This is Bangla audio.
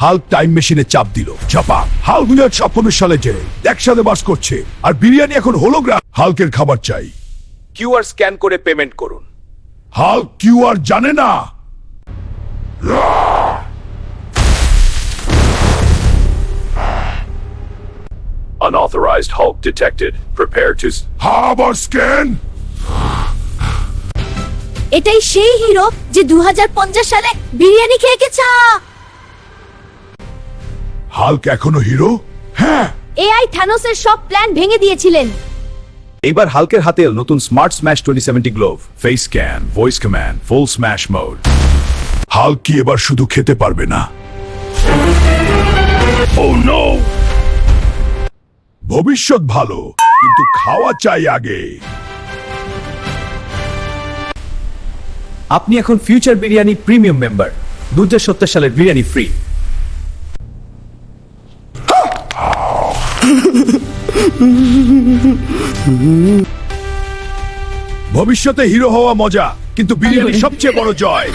হাল্ক টাইম মেশিনে চাপ দিল। চাপা। হাল্ক 2056 সালে যে একসাথে বাস করছে, আর বিরিয়ানি এখন হোলোগ্রাম। হাল্কের খাবার চাই। কিউআর স্ক্যান করে পেমেন্ট করুন। হাল্ক কিউআর জানে না। Unauthorized Hulk detected. Prepare to আবার স্ক্যান। এটাই সেই হিরো যে 2050 সালে বিরিয়ানি খেয়ে গেছে। হাল্ক এখনো হিরো? হ্যাঁ। এআই থানোসের সব প্ল্যান ভেঙে দিয়েছিলেন। এইবার হাল্কের হাতে নতুন smart smash 2070 glove, face scan, voice command, full smash mode. Hulk কি এবার শুধু খেতে পারবে না? Oh no! ভবিষ্যৎ ভালো, কিন্তু খাওয়া চাই আগে। আপনি এখন ফিউচার বিরিয়ানি প্রিমিয়াম মেম্বার। 2070 সালের বিরিয়ানি ফ্রি। ভবিষ্যতে হিরো হওয়া মজা, কিন্তু বিরিয়ানি সবচেয়ে বড় জয়।